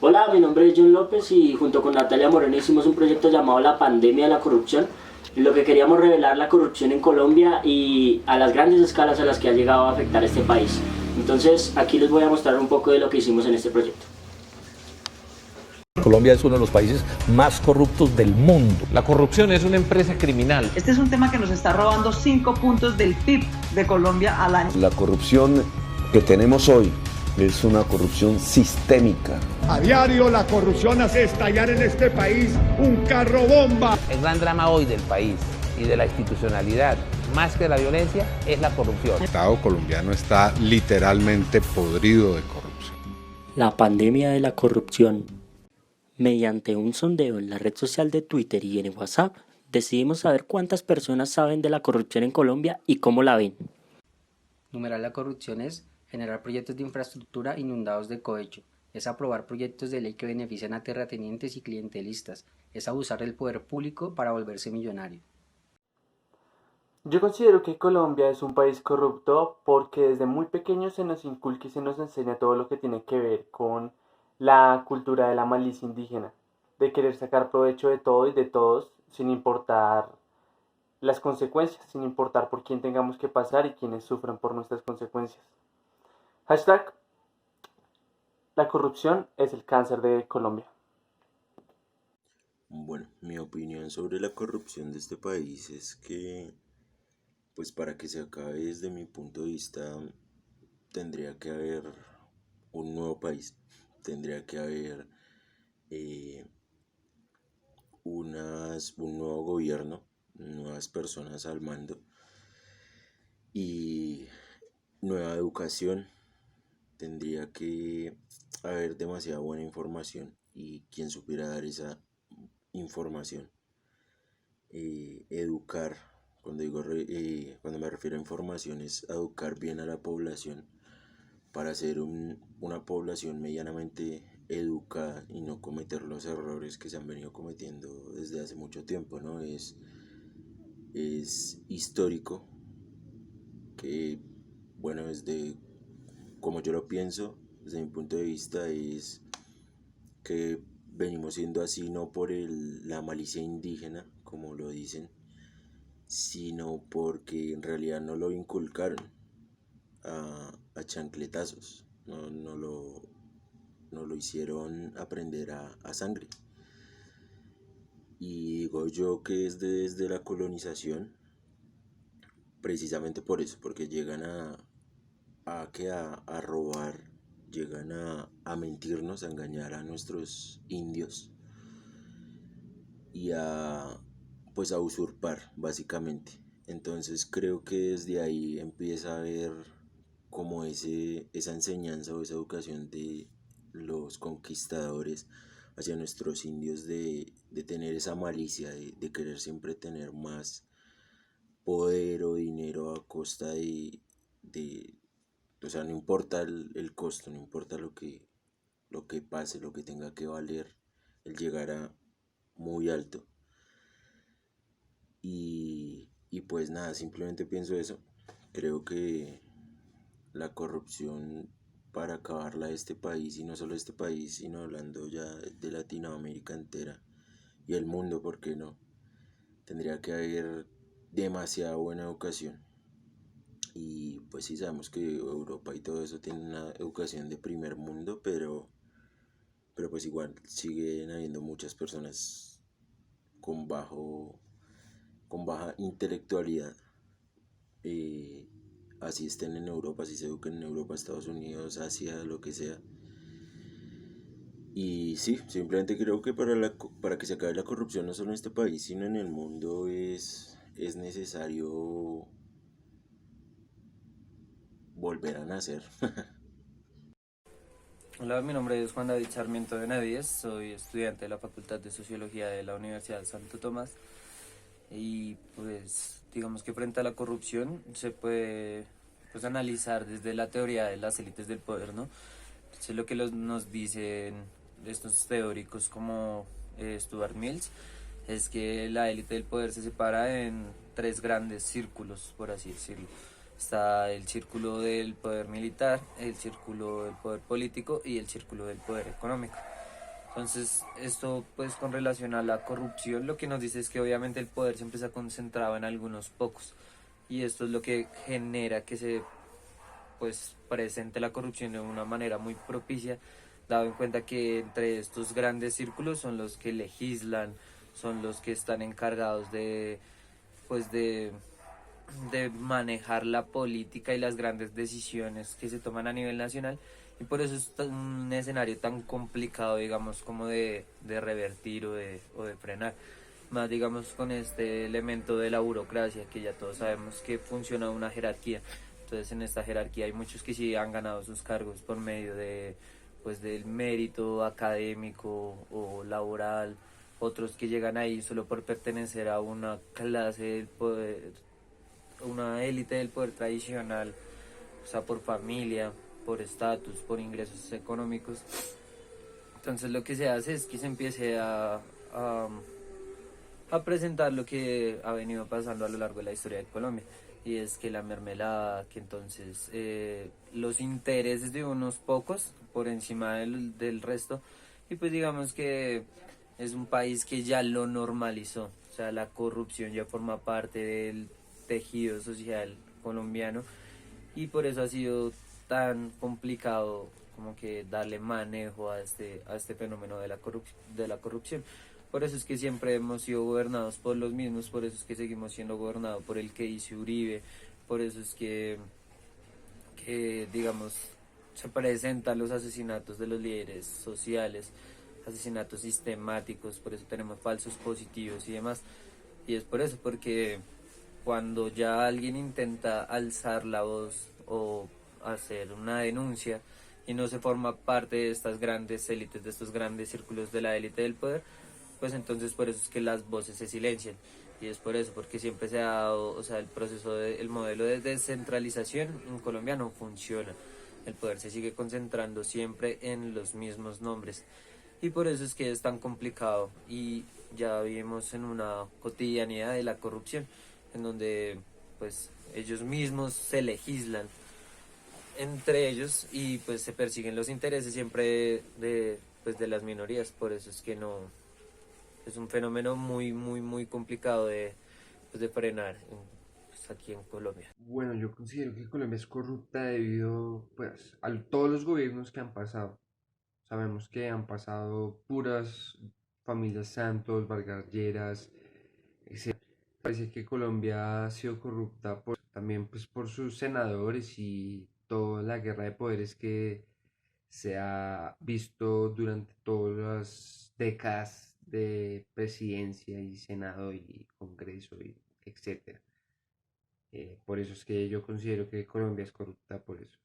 Hola, mi nombre es John López y junto con Natalia Moreno hicimos un proyecto llamado La Pandemia de la Corrupción, en lo que queríamos revelar la corrupción en Colombia y a las grandes escalas a las que ha llegado a afectar a este país. Entonces, aquí les voy a mostrar un poco de lo que hicimos en este proyecto. Colombia es uno de los países más corruptos del mundo. La corrupción es una empresa criminal. Este es un tema que nos está robando 5 puntos del PIB de Colombia al año. La corrupción que tenemos hoy es una corrupción sistémica. A diario la corrupción hace estallar en este país un carro bomba. El gran drama hoy del país y de la institucionalidad, más que la violencia, es la corrupción. El Estado colombiano está literalmente podrido de corrupción. La pandemia de la corrupción. Mediante un sondeo en la red social de Twitter y en WhatsApp, decidimos saber cuántas personas saben de la corrupción en Colombia y cómo la ven. Numerar la corrupción es generar proyectos de infraestructura inundados de cohecho, es aprobar proyectos de ley que benefician a terratenientes y clientelistas, es abusar del poder público para volverse millonario. Yo considero que Colombia es un país corrupto porque desde muy pequeño se nos inculca y se nos enseña todo lo que tiene que ver con la cultura de la malicia indígena, de querer sacar provecho de todo y de todos sin importar las consecuencias, sin importar por quién tengamos que pasar y quienes sufran por nuestras consecuencias. Hashtag, la corrupción es el cáncer de Colombia. Bueno, mi opinión sobre la corrupción de este país es que, pues para que se acabe desde mi punto de vista, tendría que haber un nuevo país, tendría que haber un nuevo gobierno, nuevas personas al mando y nueva educación. Tendría que haber demasiada buena información y quien supiera dar esa información. Educar, cuando me refiero a información, es educar bien a la población para ser una población medianamente educada y no cometer los errores que se han venido cometiendo desde hace mucho tiempo, ¿no? Es histórico que, bueno, como yo lo pienso, desde mi punto de vista, es que venimos siendo así no por la malicia indígena, como lo dicen, sino porque en realidad no lo inculcaron a chancletazos, no lo hicieron aprender a sangre. Y digo yo que es desde la colonización, precisamente por eso, porque llegan a robar, llegan a mentirnos, a engañar a nuestros indios y pues a usurpar básicamente. Entonces creo que desde ahí empieza a haber como esa enseñanza o esa educación de los conquistadores hacia nuestros indios de tener esa malicia, de querer siempre tener más poder o dinero a costa de o sea, no importa el costo, no importa lo que pase, lo que tenga que valer, el llegar a muy alto. Y pues nada, simplemente pienso eso. Creo que la corrupción, para acabarla de este país, y no solo este país, sino hablando ya de Latinoamérica entera y el mundo, ¿por qué no? Tendría que haber demasiada buena educación. Y pues sí sabemos que Europa y todo eso tiene una educación de primer mundo, pero pues igual siguen habiendo muchas personas con baja intelectualidad. Así estén en Europa, así se eduquen en Europa, Estados Unidos, Asia, lo que sea. Y sí, simplemente creo que para que se acabe la corrupción no solo en este país, sino en el mundo es necesario volver a nacer. Hola, mi nombre es Juan David Sarmiento Benavides, soy estudiante de la Facultad de Sociología de la Universidad de Santo Tomás y pues digamos que frente a la corrupción se puede pues analizar desde la teoría de las élites del poder, ¿no? Entonces lo que nos dicen estos teóricos como Stuart Mills es que la élite del poder se separa en tres grandes círculos, por así decirlo. Está el círculo del poder militar, el círculo del poder político y el círculo del poder económico. Entonces, esto pues con relación a la corrupción, lo que nos dice es que obviamente el poder siempre se ha concentrado en algunos pocos. Y esto es lo que genera que se pues presente la corrupción de una manera muy propicia, dado en cuenta que entre estos grandes círculos son los que legislan, son los que están encargados de pues de manejar la política y las grandes decisiones que se toman a nivel nacional, y por eso es un escenario tan complicado, digamos, como de revertir o de frenar. Más, digamos, con este elemento de la burocracia, que ya todos sabemos que funciona una jerarquía. Entonces, en esta jerarquía hay muchos que sí han ganado sus cargos por medio de, pues, del mérito académico o laboral, otros que llegan ahí solo por pertenecer a una clase del poder, una élite del poder tradicional, o sea, por familia, por estatus, por ingresos económicos. Entonces lo que se hace es que se empiece a presentar lo que ha venido pasando a lo largo de la historia de Colombia, y es que la mermelada, que entonces los intereses de unos pocos por encima del resto, y pues digamos que es un país que ya lo normalizó, o sea, la corrupción ya forma parte del tejido social colombiano, y por eso ha sido tan complicado como que darle manejo a este fenómeno de la corrupción. Por eso es que siempre hemos sido gobernados por los mismos, por eso es que seguimos siendo gobernados por el que dice Uribe, por eso es que digamos, se presentan los asesinatos de los líderes sociales, asesinatos sistemáticos, por eso tenemos falsos positivos y demás. Y es por eso, porque cuando ya alguien intenta alzar la voz o hacer una denuncia y no se forma parte de estas grandes élites, de estos grandes círculos de la élite del poder, pues entonces por eso es que las voces se silencian. Y es por eso, porque siempre se ha dado, o sea, el modelo de descentralización en Colombia no funciona. El poder se sigue concentrando siempre en los mismos nombres. Y por eso es que es tan complicado, y ya vivimos en una cotidianidad de la corrupción, en donde pues ellos mismos se legislan entre ellos y pues se persiguen los intereses siempre pues de las minorías. Por eso es que no es un fenómeno muy complicado pues de frenar pues aquí en Colombia. Bueno, yo considero que Colombia es corrupta debido pues a todos los gobiernos que han pasado. Sabemos que han pasado puras familias Santos, Vargas Lleras, etc. Parece que Colombia ha sido corrupta también pues, por sus senadores y toda la guerra de poderes que se ha visto durante todas las décadas de presidencia y senado y congreso y etcétera. Por eso es que yo considero que Colombia es corrupta por eso.